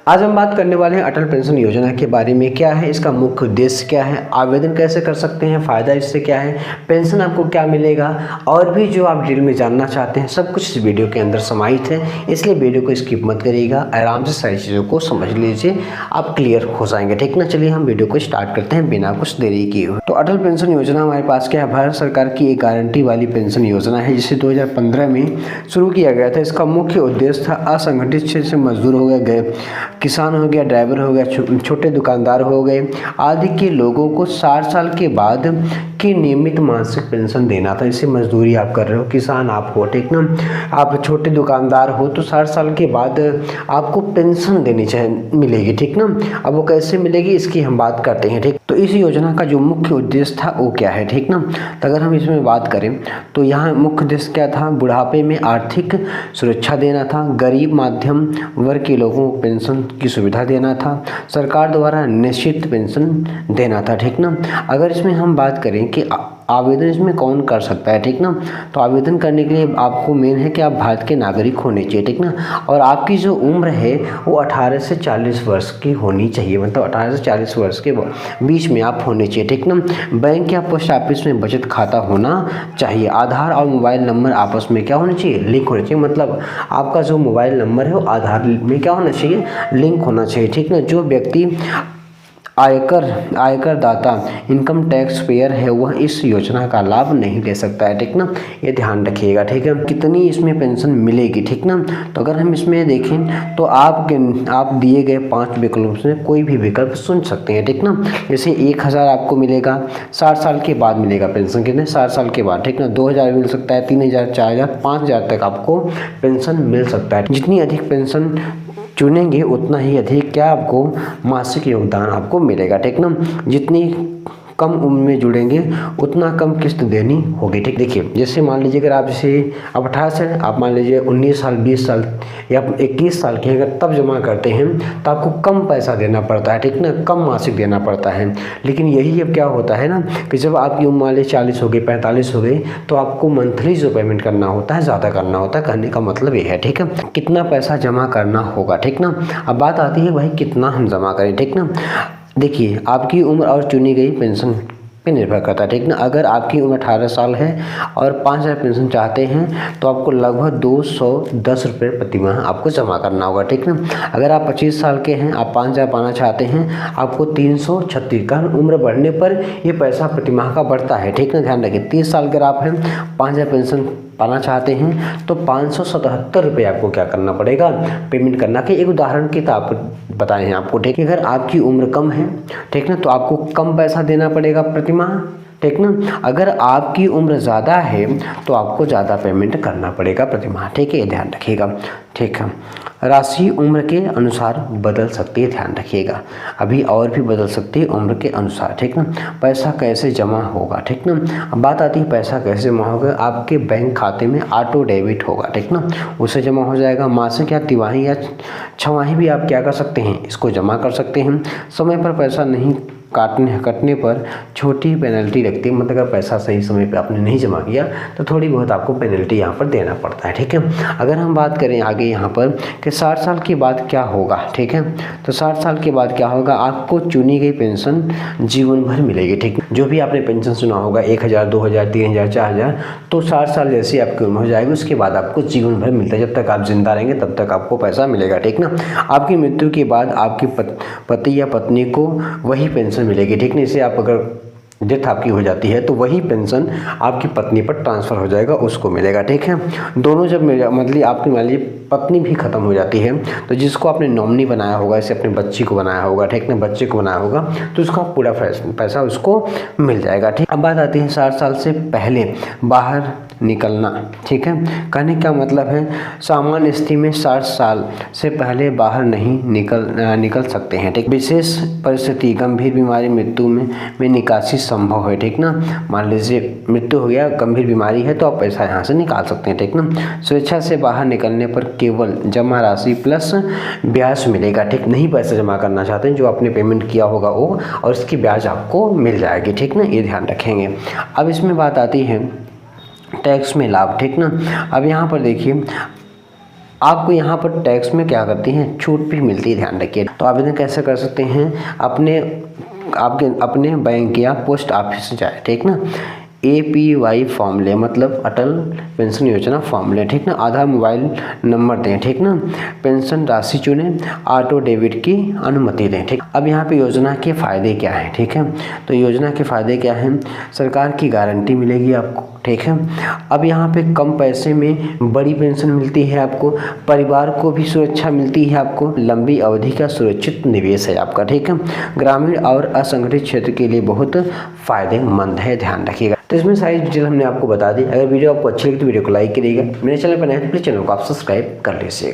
आज हम बात करने वाले हैं अटल पेंशन योजना के बारे में। क्या है इसका मुख्य उद्देश्य, क्या है, आवेदन कैसे कर सकते हैं, फ़ायदा इससे क्या है, पेंशन आपको क्या मिलेगा, और भी जो आप डिटेल में जानना चाहते हैं सब कुछ इस वीडियो के अंदर समाहित है। इसलिए वीडियो को स्किप मत करिएगा, आराम से सारी चीज़ों को समझ लीजिए, आप क्लियर हो जाएंगे। ठीक ना, चलिए हम वीडियो को स्टार्ट करते हैं बिना कुछ देरी किए हुए। तो अटल पेंशन योजना हमारे पास क्या है, भारत सरकार की एक गारंटी वाली पेंशन योजना है जिसे 2015 में शुरू किया गया था। इसका मुख्य उद्देश्य था असंगठित क्षेत्र से मजदूर हो गए, किसान हो गया, ड्राइवर हो गया, छोटे दुकानदार हो गए आदि के लोगों को 60 साल के बाद की नियमित मासिक पेंशन देना था। इसे मजदूरी आप कर रहे हो, किसान आप हो, ठीक ना, आप छोटे दुकानदार हो, तो 60 साल के बाद आपको पेंशन देनी चाहिए, मिलेगी। ठीक ना, अब वो कैसे मिलेगी इसकी हम बात करते हैं। ठीक, तो इस योजना का जो मुख्य उद्देश्य था वो क्या है, ठीक ना, तो अगर हम इसमें बात करें तो यहाँ मुख्य उद्देश्य क्या था, बुढ़ापे में आर्थिक सुरक्षा देना था, गरीब मध्यम वर्ग के लोगों को पेंशन की सुविधा देना था, सरकार द्वारा निश्चित पेंशन देना था। ठीक ना, अगर इसमें हम बात करें कि आवेदन इसमें कौन कर सकता है, ठीक ना, तो आवेदन करने के लिए आपको मेन है कि आप भारत के नागरिक होने चाहिए, ठीक ना, और आपकी जो उम्र है वो 18 से 40 वर्ष की होनी चाहिए, मतलब 18 से 40 वर्ष के बीच में आप होने चाहिए। ठीक ना, बैंक या पोस्ट ऑफिस में बचत खाता होना चाहिए, आधार और मोबाइल नंबर आपस में क्या होना चाहिए, लिंक होना चाहिए, मतलब आपका जो मोबाइल नंबर है वो आधार में क्या होना चाहिए, लिंक होना चाहिए। ठीक ना, जो व्यक्ति आयकर दाता इनकम टैक्स पेयर है वह इस योजना का लाभ नहीं ले सकता है। ठीक ना, ये ध्यान रखिएगा। ठीक है, कितनी इसमें पेंशन मिलेगी, ठीक ना, तो अगर हम इसमें देखें तो आप दिए गए 5 विकल्प में कोई भी विकल्प चुन सकते हैं। ठीक ना, जैसे 1000 आपको मिलेगा, 60 साल के बाद मिलेगा पेंशन, कितने, 60 साल के बाद। ठीक ना, 2000 मिल सकता है, 3000, 4000, 5000 तक आपको पेंशन मिल सकता है। जितनी अधिक पेंशन चुनेंगे उतना ही अधिक क्या आपको मासिक योगदान आपको मिलेगा। ठीक ना, जितनी कम उम्र में जुड़ेंगे उतना कम किस्त देनी होगी। ठीक, देखिए जैसे मान लीजिए अगर आप इसे अब 18 से आप मान लीजिए 19 साल, 20 साल या 21 साल के अगर तब जमा करते हैं तो आपको कम पैसा देना पड़ता है। ठीक ना, कम मासिक देना पड़ता है। लेकिन यही अब क्या होता है ना कि जब आपकी उम्र मान लीजिए 40 हो गई, 45 हो गई, तो आपको मंथली जो पेमेंट करना होता है ज़्यादा करना होता है। कहने का मतलब ये है, ठीक है, कितना पैसा जमा करना होगा। ठीक ना, अब बात आती है भाई कितना हम जमा करें। ठीक ना, देखिए आपकी उम्र और चुनी गई पेंशन पे निर्भर करता है। ठीक ना, अगर आपकी उम्र 18 साल है और 5000 पेंशन चाहते हैं तो आपको लगभग 210 रुपये प्रति माह आपको जमा करना होगा। ठीक ना, अगर आप 25 साल के हैं, आप 5000 पाना चाहते हैं, आपको 336 का उम्र बढ़ने पर ये पैसा प्रति माह का बढ़ता है। ठीक ना, ध्यान रखिए। 30 साल अगर आप हैं, 5000 पेंशन पाना चाहते हैं तो 577 रुपये आपको क्या करना पड़ेगा, पेमेंट करना। कि एक उदाहरण के तौर पर बताए हैं आपको। ठीक है, अगर आपकी उम्र कम है, ठीक ना, तो आपको कम पैसा देना पड़ेगा प्रति माह। ठीक ना, अगर आपकी उम्र ज़्यादा है तो आपको ज़्यादा पेमेंट करना पड़ेगा प्रति माह। ठीक है, ये ध्यान रखिएगा। ठीक है, राशि उम्र के अनुसार बदल सकती है, ध्यान रखिएगा, अभी और भी बदल सकती है उम्र के अनुसार। ठीक ना, पैसा कैसे जमा होगा। ठीक ना, अब बात आती है पैसा कैसे जमा होगा, आपके बैंक खाते में ऑटो डेबिट होगा। ठीक ना, उससे जमा हो जाएगा। मासिक या तिमाही या छमाही भी आप क्या कर सकते हैं, इसको जमा कर सकते हैं। समय पर पैसा नहीं कटने पर छोटी पेनल्टी लगती है, मतलब अगर पैसा सही समय पे आपने नहीं जमा किया तो थोड़ी बहुत आपको पेनल्टी यहाँ पर देना पड़ता है। ठीक है, अगर हम बात करें आगे यहाँ पर कि 60 साल के बाद क्या होगा। ठीक है, तो 60 साल के बाद क्या होगा, आपको चुनी गई पेंशन जीवन भर मिलेगी। ठीक, जो भी आपने पेंशन सुना होगा 1000, 2000, 3000, 4000, तो 60 साल जैसे आपकी उम्र हो जाएगी उसके बाद आपको जीवन भर मिलता है। जब तक आप जिंदा रहेंगे तब तक आपको पैसा मिलेगा। ठीक ना, आपकी मृत्यु के बाद आपकी पति या पत्नी को वही पेंशन मिलेगी। ठीक नहीं, इसे आप अगर डेथ आपकी हो जाती है तो वही पेंशन आपकी पत्नी पर ट्रांसफ़र हो जाएगा, उसको मिलेगा। ठीक है, दोनों जब मतलब आपकी मान लीजिए पत्नी भी खत्म हो जाती है तो जिसको आपने नॉमिनी बनाया होगा, जैसे अपने बच्ची को बनाया होगा, ठीक ना, बच्चे को बनाया होगा, तो उसका पूरा पैसा उसको मिल जाएगा। ठीक, अब बात आती है 60 साल से पहले बाहर निकलना। ठीक है, कहने का मतलब है सामान्य स्थिति में 60 साल से पहले बाहर नहीं निकल सकते हैं। ठीक, विशेष परिस्थिति गंभीर बीमारी मृत्यु में निकासी संभव है। ठीक ना, मान लीजिए मृत्यु हो गया, गंभीर बीमारी है, तो आप पैसा यहाँ से निकाल सकते हैं। ठीक ना, स्वेच्छा से बाहर निकलने पर केवल जमा राशि प्लस ब्याज मिलेगा। ठीक, नहीं पैसा जमा करना चाहते हैं, जो आपने पेमेंट किया होगा वो, और इसकी ब्याज आपको मिल जाएगी। ठीक ना, ये ध्यान रखेंगे। अब इसमें बात आती है टैक्स में लाभ। ठीक ना, अब यहाँ पर देखिए आपको यहाँ पर टैक्स में क्या करती हैं, छूट भी मिलती है, ध्यान रखिए। तो आवेदन कैसे कर सकते हैं, अपने बैंक या पोस्ट ऑफिस से जाए, ठीक ना। APY फॉर्म ले, मतलब अटल पेंशन योजना फॉर्म ले, ठीक ना। आधार मोबाइल नंबर दें, ठीक ना। पेंशन राशि चुनें, ऑटो डेबिट की अनुमति दें, ठीक। अब यहाँ पे योजना के फ़ायदे क्या हैं, ठीक है। तो योजना के फ़ायदे क्या हैं, सरकार की गारंटी मिलेगी आपको, ठीक है। अब यहाँ पे कम पैसे में बड़ी पेंशन मिलती है आपको, परिवार को भी सुरक्षा मिलती है आपको, लंबी अवधि का सुरक्षित निवेश है आपका, ठीक है। ग्रामीण और असंगठित क्षेत्र के लिए बहुत फ़ायदेमंद है, ध्यान रखिएगा। तो इसमें सारी डिटेल हमने आपको बता दी। अगर वीडियो आपको अच्छी लगी तो वीडियो को लाइक करिएगा। मेरे चैनल पर नए हैं तो प्लीज़ चैनल को आप सब्सक्राइब कर लीजिएगा।